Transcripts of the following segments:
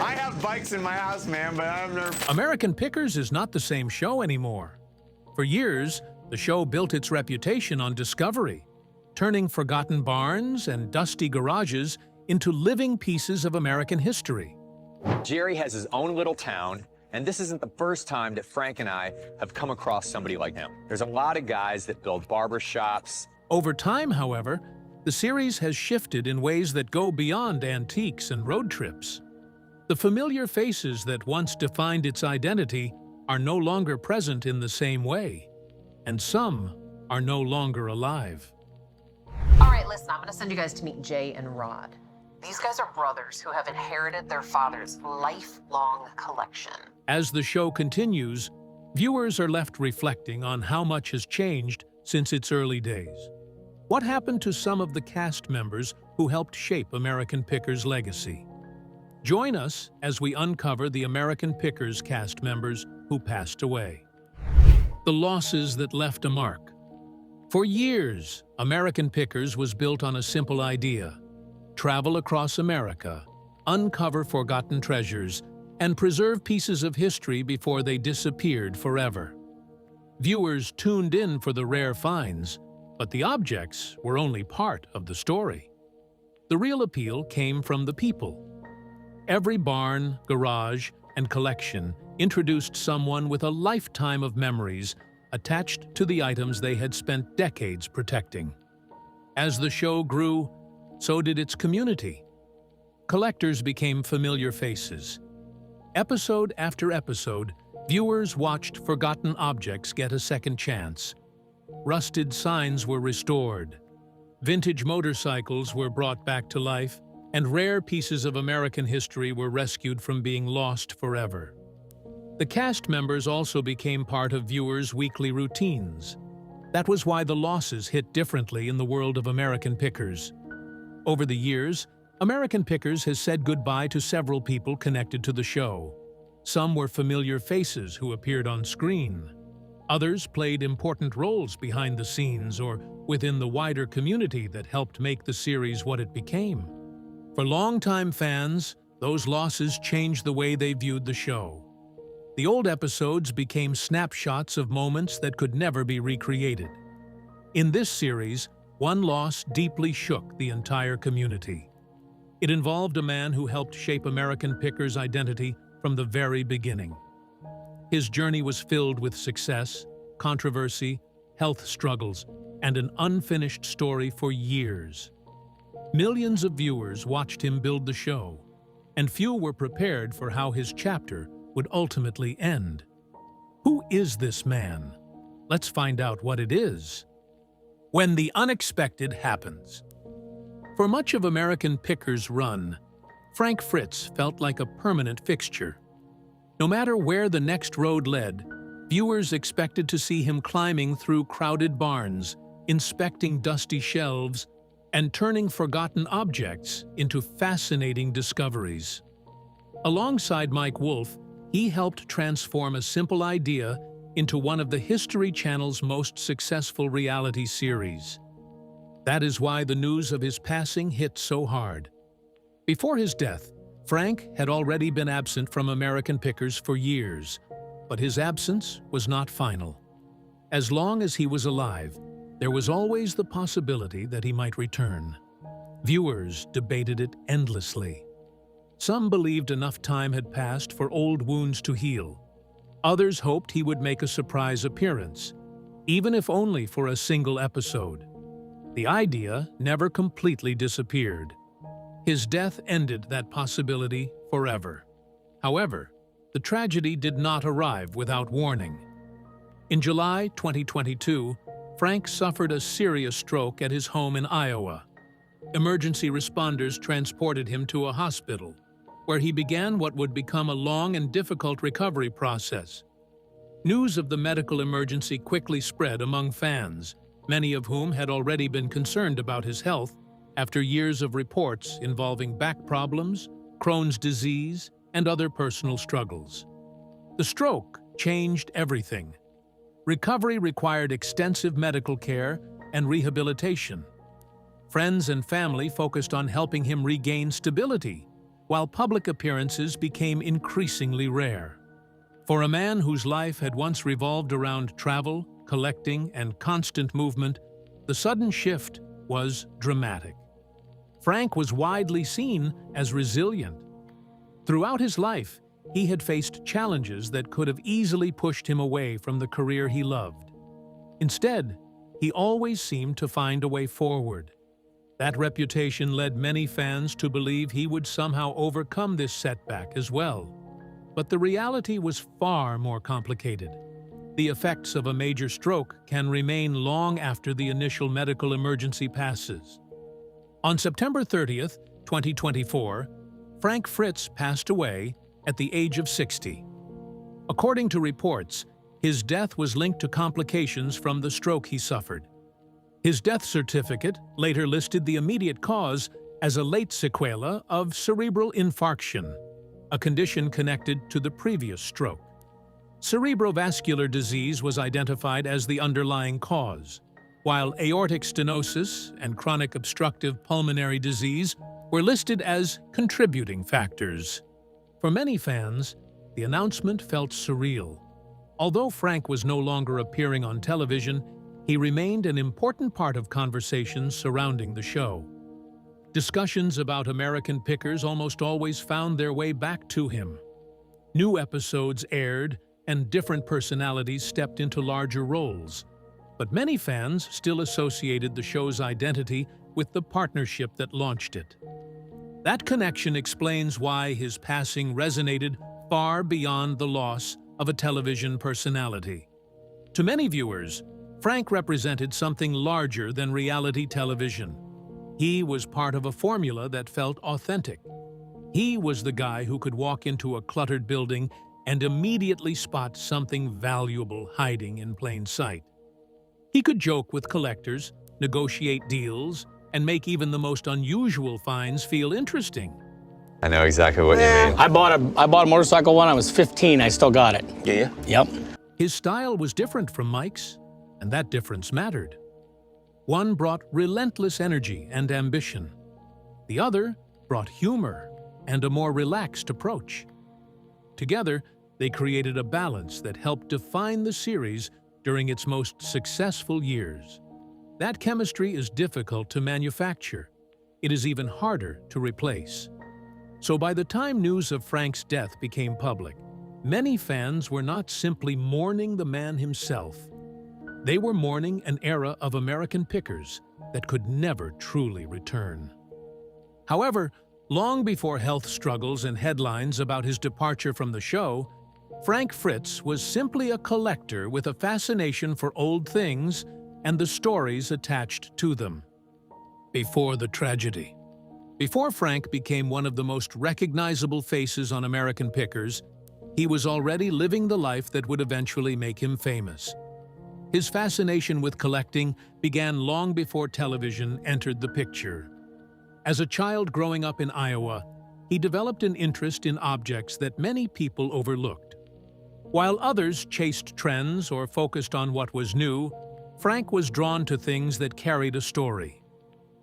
I have bikes in my house, man, but I've never... American Pickers is not the same show anymore. For years, the show built its reputation on discovery, turning forgotten barns and dusty garages into living pieces of American history. Jerry has his own little town, and this isn't the first time that Frank and I have come across somebody like him. There's a lot of guys that build barber shops. Over time, however, the series has shifted in ways that go beyond antiques and road trips. The familiar faces that once defined its identity are no longer present in the same way, and some are no longer alive. All right, listen, I'm gonna send you guys to meet Jay and Rod. These guys are brothers who have inherited their father's lifelong collection. As the show continues, viewers are left reflecting on how much has changed since its early days. What happened to some of the cast members who helped shape American Pickers' legacy? Join us as we uncover the American Pickers cast members who passed away. The losses that left a mark. For years, American Pickers was built on a simple idea: travel across America, uncover forgotten treasures, and preserve pieces of history before they disappeared forever. Viewers tuned in for the rare finds, but the objects were only part of the story. The real appeal came from the people. Every barn, garage, and collection introduced someone with a lifetime of memories attached to the items they had spent decades protecting. As the show grew, so did its community. Collectors became familiar faces. Episode after episode, viewers watched forgotten objects get a second chance. Rusted signs were restored. Vintage motorcycles were brought back to life, and rare pieces of American history were rescued from being lost forever. The cast members also became part of viewers' weekly routines. That was why the losses hit differently in the world of American Pickers. Over the years, American Pickers has said goodbye to several people connected to the show. Some were familiar faces who appeared on screen. Others played important roles behind the scenes or within the wider community that helped make the series what it became. For longtime fans, those losses changed the way they viewed the show. The old episodes became snapshots of moments that could never be recreated. In this series, one loss deeply shook the entire community. It involved a man who helped shape American Pickers' identity from the very beginning. His journey was filled with success, controversy, health struggles, and an unfinished story for years. Millions of viewers watched him build the show, and few were prepared for how his chapter would ultimately end. Who is this man? Let's find out what it is. When the unexpected happens. For much of American Pickers' run, Frank Fritz felt like a permanent fixture. No matter where the next road led, viewers expected to see him climbing through crowded barns, inspecting dusty shelves, and turning forgotten objects into fascinating discoveries. Alongside Mike Wolfe, he helped transform a simple idea into one of the History Channel's most successful reality series. That is why the news of his passing hit so hard. Before his death, Frank had already been absent from American Pickers for years, but his absence was not final. As long as he was alive, there was always the possibility that he might return. Viewers debated it endlessly. Some believed enough time had passed for old wounds to heal. Others hoped he would make a surprise appearance, even if only for a single episode. The idea never completely disappeared. His death ended that possibility forever. However, the tragedy did not arrive without warning. In July 2022, Frank suffered a serious stroke at his home in Iowa. Emergency responders transported him to a hospital, where he began what would become a long and difficult recovery process. News of the medical emergency quickly spread among fans, many of whom had already been concerned about his health after years of reports involving back problems, Crohn's disease, and other personal struggles. The stroke changed everything. Recovery required extensive medical care and rehabilitation. Friends and family focused on helping him regain stability, while public appearances became increasingly rare. For a man whose life had once revolved around travel, collecting, and constant movement, the sudden shift was dramatic. Frank was widely seen as resilient. Throughout his life, he had faced challenges that could have easily pushed him away from the career he loved. Instead, he always seemed to find a way forward. That reputation led many fans to believe he would somehow overcome this setback as well. But the reality was far more complicated. The effects of a major stroke can remain long after the initial medical emergency passes. On September 30th, 2024, Frank Fritz passed away at the age of 60. According to reports, his death was linked to complications from the stroke he suffered. His death certificate later listed the immediate cause as a late sequela of cerebral infarction, a condition connected to the previous stroke. Cerebrovascular disease was identified as the underlying cause, while aortic stenosis and chronic obstructive pulmonary disease were listed as contributing factors. For many fans, the announcement felt surreal. Although Frank was no longer appearing on television, he remained an important part of conversations surrounding the show. Discussions about American pickers almost always found their way back to him. New episodes aired, and different personalities stepped into larger roles. But many fans still associated the show's identity with the partnership that launched it. That connection explains why his passing resonated far beyond the loss of a television personality. To many viewers, Frank represented something larger than reality television. He was part of a formula that felt authentic. He was the guy who could walk into a cluttered building and immediately spot something valuable hiding in plain sight. He could joke with collectors, negotiate deals, and make even the most unusual finds feel interesting. I know exactly what you mean. I bought a motorcycle when I was 15. I still got it. Yeah? Yep. His style was different from Mike's, and that difference mattered. One brought relentless energy and ambition. The other brought humor and a more relaxed approach. Together, they created a balance that helped define the series during its most successful years. That chemistry is difficult to manufacture. It is even harder to replace. So by the time news of Frank's death became public, many fans were not simply mourning the man himself. They were mourning an era of American pickers that could never truly return. However, long before health struggles and headlines about his departure from the show, Frank Fritz was simply a collector with a fascination for old things and the stories attached to them. Before the tragedy. Before Frank became one of the most recognizable faces on American pickers, he was already living the life that would eventually make him famous. His fascination with collecting began long before television entered the picture. As a child growing up in Iowa, he developed an interest in objects that many people overlooked. While others chased trends or focused on what was new, Frank was drawn to things that carried a story.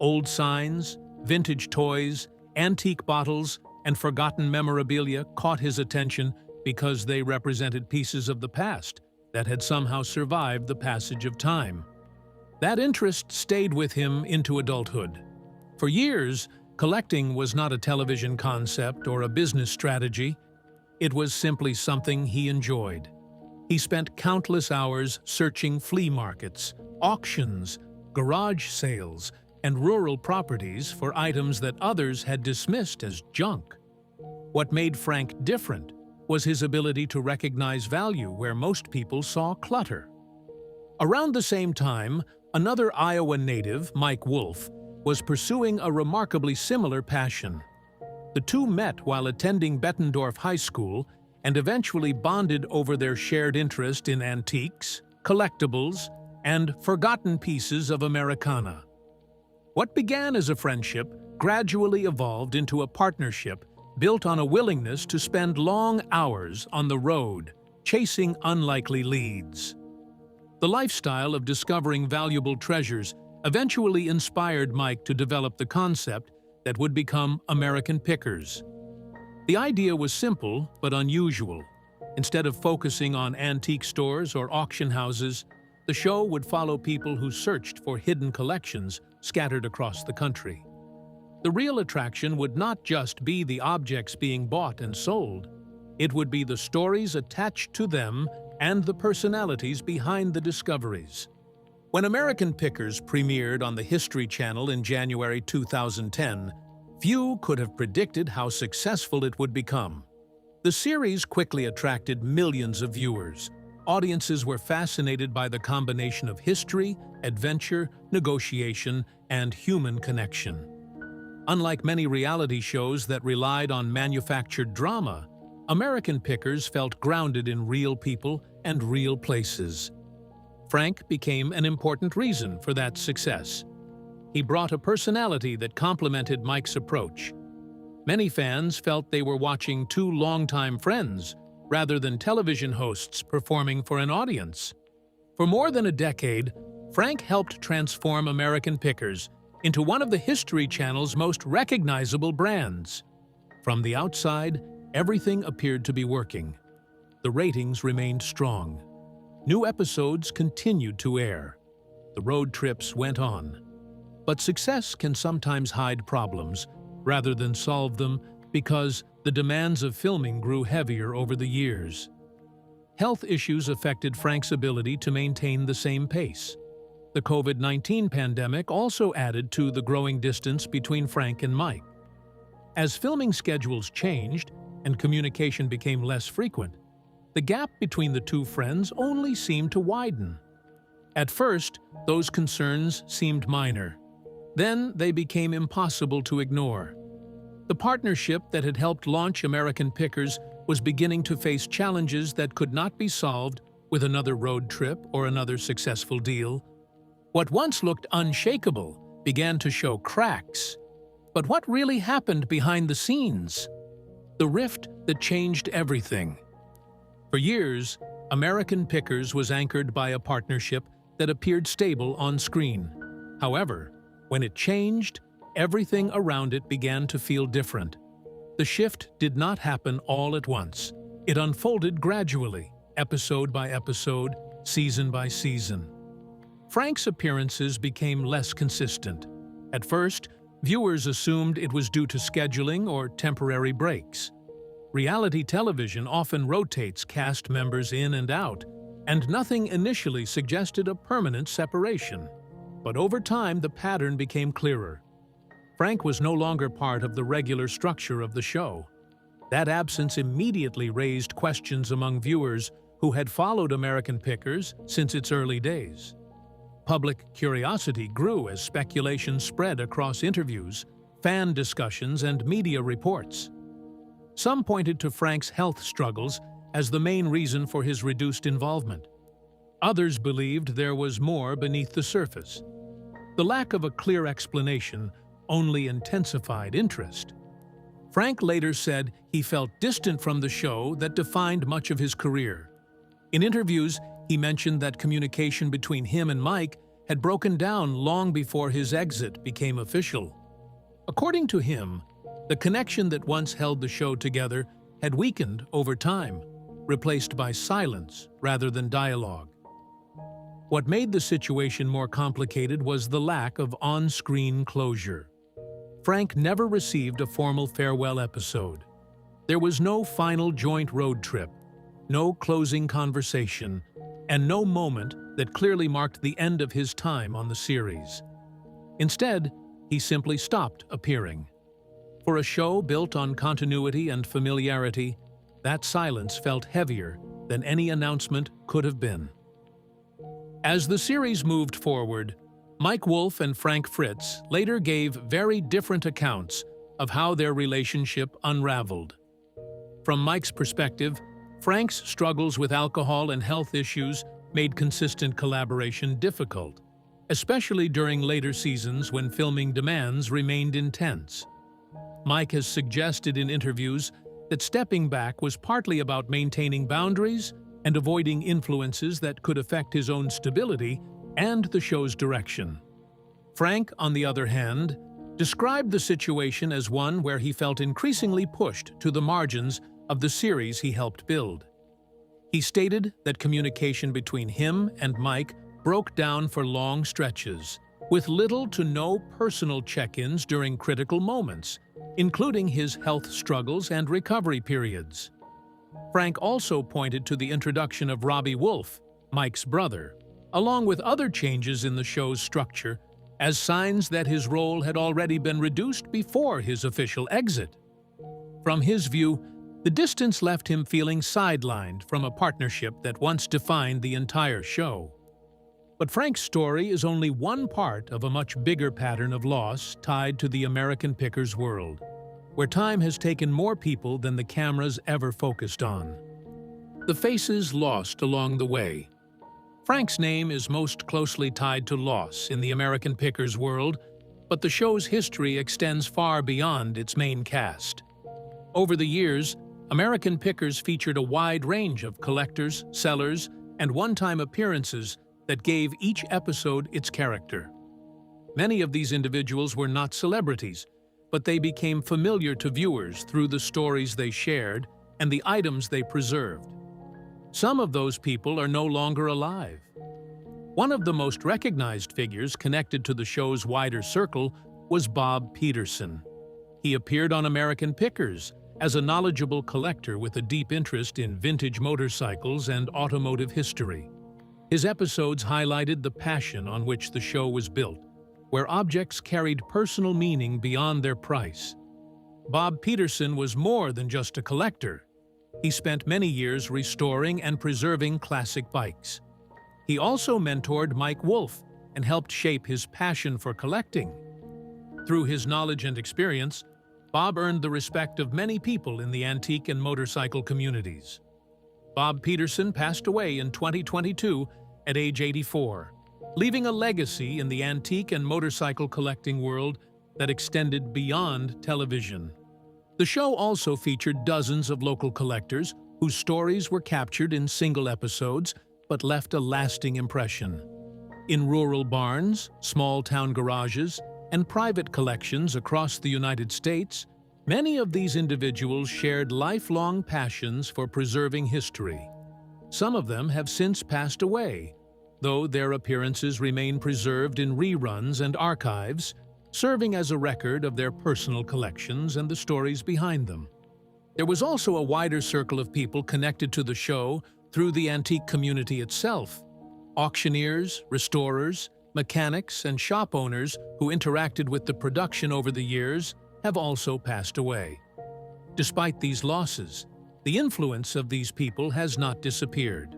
Old signs, vintage toys, antique bottles, and forgotten memorabilia caught his attention because they represented pieces of the past that had somehow survived the passage of time. That interest stayed with him into adulthood. For years, collecting was not a television concept or a business strategy. It was simply something he enjoyed. He spent countless hours searching flea markets, auctions, garage sales, and rural properties for items that others had dismissed as junk. What made Frank different was his ability to recognize value where most people saw clutter. Around the same time, another Iowa native, Mike Wolf, was pursuing a remarkably similar passion. The two met while attending Bettendorf High School and eventually bonded over their shared interest in antiques, collectibles, and forgotten pieces of Americana. What began as a friendship gradually evolved into a partnership built on a willingness to spend long hours on the road, chasing unlikely leads. The lifestyle of discovering valuable treasures eventually inspired Mike to develop the concept that would become American Pickers. The idea was simple but unusual. Instead of focusing on antique stores or auction houses, the show would follow people who searched for hidden collections scattered across the country. The real attraction would not just be the objects being bought and sold. It would be the stories attached to them and the personalities behind the discoveries. When American Pickers premiered on the History Channel in January 2010, few could have predicted how successful it would become. The series quickly attracted millions of viewers. Audiences were fascinated by the combination of history, adventure, negotiation, and human connection. Unlike many reality shows that relied on manufactured drama, American Pickers felt grounded in real people and real places. Frank became an important reason for that success. He brought a personality that complemented Mike's approach. Many fans felt they were watching two longtime friends rather than television hosts performing for an audience. For more than a decade, Frank helped transform American Pickers into one of the History Channel's most recognizable brands. From the outside, everything appeared to be working. The ratings remained strong. New episodes continued to air. The road trips went on. But success can sometimes hide problems rather than solve them because the demands of filming grew heavier over the years. Health issues affected Frank's ability to maintain the same pace. The COVID-19 pandemic also added to the growing distance between Frank and Mike. As filming schedules changed and communication became less frequent, the gap between the two friends only seemed to widen. At first, those concerns seemed minor. Then they became impossible to ignore. The partnership that had helped launch American Pickers was beginning to face challenges that could not be solved with another road trip or another successful deal. What once looked unshakable began to show cracks. But what really happened behind the scenes? The rift that changed everything. For years, American Pickers was anchored by a partnership that appeared stable on screen. However, when it changed, everything around it began to feel different. The shift did not happen all at once. It unfolded gradually, episode by episode, season by season. Frank's appearances became less consistent. At first, viewers assumed it was due to scheduling or temporary breaks. Reality television often rotates cast members in and out, and nothing initially suggested a permanent separation. But over time, the pattern became clearer. Frank was no longer part of the regular structure of the show. That absence immediately raised questions among viewers who had followed American Pickers since its early days. Public curiosity grew as speculation spread across interviews, fan discussions, and media reports. Some pointed to Frank's health struggles as the main reason for his reduced involvement. Others believed there was more beneath the surface. The lack of a clear explanation only intensified interest. Frank later said he felt distant from the show that defined much of his career. In interviews, he mentioned that communication between him and Mike had broken down long before his exit became official. According to him, the connection that once held the show together had weakened over time, replaced by silence rather than dialogue. What made the situation more complicated was the lack of on-screen closure. Frank never received a formal farewell episode. There was no final joint road trip, no closing conversation, and no moment that clearly marked the end of his time on the series. Instead, he simply stopped appearing. For a show built on continuity and familiarity, that silence felt heavier than any announcement could have been. As the series moved forward, Mike Wolfe and Frank Fritz later gave very different accounts of how their relationship unraveled. From Mike's perspective, Frank's struggles with alcohol and health issues made consistent collaboration difficult, especially during later seasons when filming demands remained intense. Mike has suggested in interviews that stepping back was partly about maintaining boundaries and avoiding influences that could affect his own stability and the show's direction. Frank, on the other hand, described the situation as one where he felt increasingly pushed to the margins of the series he helped build. He stated that communication between him and Mike broke down for long stretches, with little to no personal check-ins during critical moments, including his health struggles and recovery periods. Frank also pointed to the introduction of Robbie Wolf, Mike's brother, along with other changes in the show's structure, as signs that his role had already been reduced before his official exit. From his view, the distance left him feeling sidelined from a partnership that once defined the entire show. But Frank's story is only one part of a much bigger pattern of loss tied to the American Pickers world, where time has taken more people than the cameras ever focused on. The faces lost along the way. Frank's name is most closely tied to loss in the American Pickers world, but the show's history extends far beyond its main cast. Over the years, American Pickers featured a wide range of collectors, sellers, and one-time appearances that gave each episode its character. Many of these individuals were not celebrities, but they became familiar to viewers through the stories they shared and the items they preserved. Some of those people are no longer alive. One of the most recognized figures connected to the show's wider circle was Bob Peterson. He appeared on American Pickers as a knowledgeable collector with a deep interest in vintage motorcycles and automotive history. His episodes highlighted the passion on which the show was built, where objects carried personal meaning beyond their price. Bob Peterson was more than just a collector. He spent many years restoring and preserving classic bikes. He also mentored Mike Wolf and helped shape his passion for collecting. Through his knowledge and experience, Bob earned the respect of many people in the antique and motorcycle communities. Bob Peterson passed away in 2022 at age 84, leaving a legacy in the antique and motorcycle collecting world that extended beyond television. The show also featured dozens of local collectors whose stories were captured in single episodes but left a lasting impression. In rural barns, small-town garages, and private collections across the United States, many of these individuals shared lifelong passions for preserving history. Some of them have since passed away, though their appearances remain preserved in reruns and archives, serving as a record of their personal collections and the stories behind them. There was also a wider circle of people connected to the show through the antique community itself. Auctioneers, restorers, mechanics, and shop owners who interacted with the production over the years have also passed away. Despite these losses, the influence of these people has not disappeared.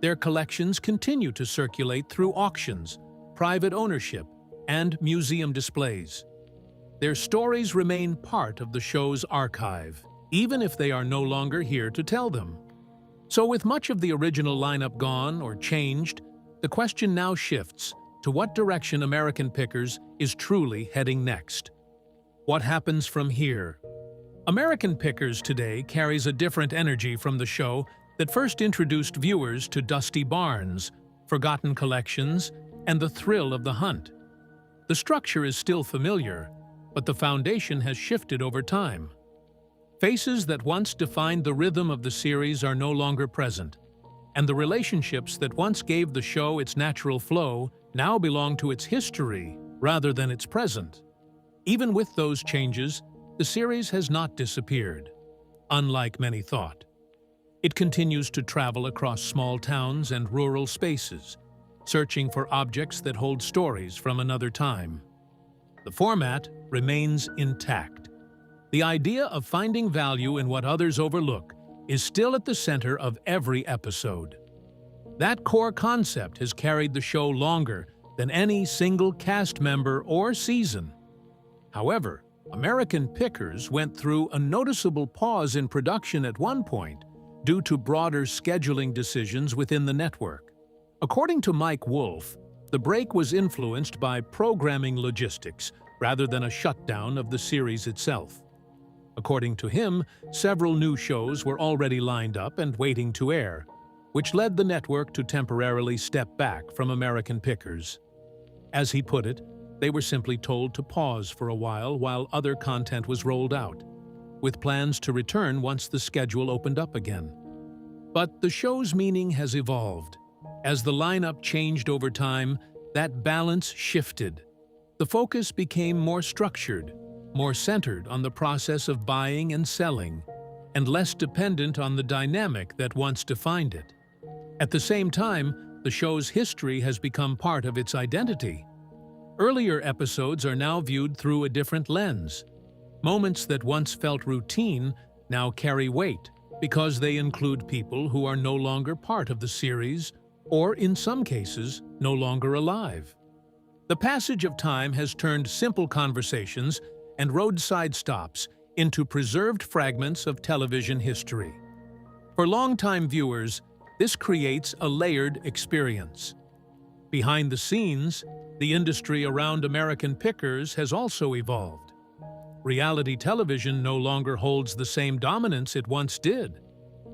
Their collections continue to circulate through auctions, private ownership, and museum displays. Their stories remain part of the show's archive, even if they are no longer here to tell them. So with much of the original lineup gone or changed, the question now shifts to what direction American Pickers is truly heading next. What happens from here? American Pickers today carries a different energy from the show that first introduced viewers to dusty barns, forgotten collections, and the thrill of the hunt. The structure is still familiar, but the foundation has shifted over time. Faces that once defined the rhythm of the series are no longer present, and the relationships that once gave the show its natural flow now belong to its history rather than its present. Even with those changes, the series has not disappeared, unlike many thought. It continues to travel across small towns and rural spaces, searching for objects that hold stories from another time. The format remains intact. The idea of finding value in what others overlook is still at the center of every episode. That core concept has carried the show longer than any single cast member or season. However, American Pickers went through a noticeable pause in production at one point due to broader scheduling decisions within the network. According to Mike Wolf, the break was influenced by programming logistics rather than a shutdown of the series itself. According to him, several new shows were already lined up and waiting to air, which led the network to temporarily step back from American Pickers. As he put it, they were simply told to pause for a while other content was rolled out, with plans to return once the schedule opened up again. But the show's meaning has evolved. As the lineup changed over time, that balance shifted. The focus became more structured, more centered on the process of buying and selling, and less dependent on the dynamic that once defined it. At the same time, the show's history has become part of its identity. Earlier episodes are now viewed through a different lens. Moments that once felt routine now carry weight because they include people who are no longer part of the series or, in some cases, no longer alive. The passage of time has turned simple conversations and roadside stops into preserved fragments of television history. For longtime viewers, this creates a layered experience. Behind the scenes, the industry around American Pickers has also evolved. Reality television no longer holds the same dominance it once did,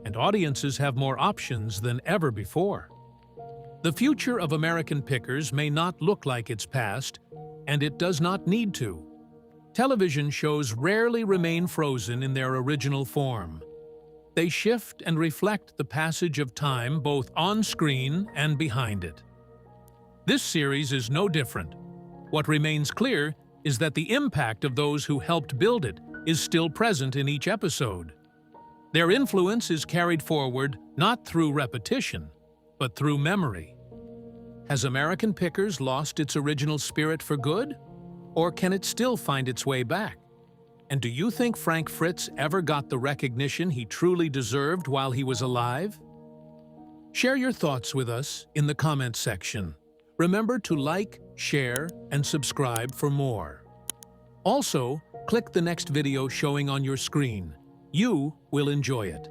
and audiences have more options than ever before. The future of American Pickers may not look like its past, and it does not need to. Television shows rarely remain frozen in their original form. They shift and reflect the passage of time both on screen and behind it. This series is no different. What remains clear is that the impact of those who helped build it is still present in each episode. Their influence is carried forward not through repetition, but through memory. Has American Pickers lost its original spirit for good? Or can it still find its way back? And do you think Frank Fritz ever got the recognition he truly deserved while he was alive? Share your thoughts with us in the comments section. Remember to like, share, and subscribe for more. Also, click the next video showing on your screen. You will enjoy it.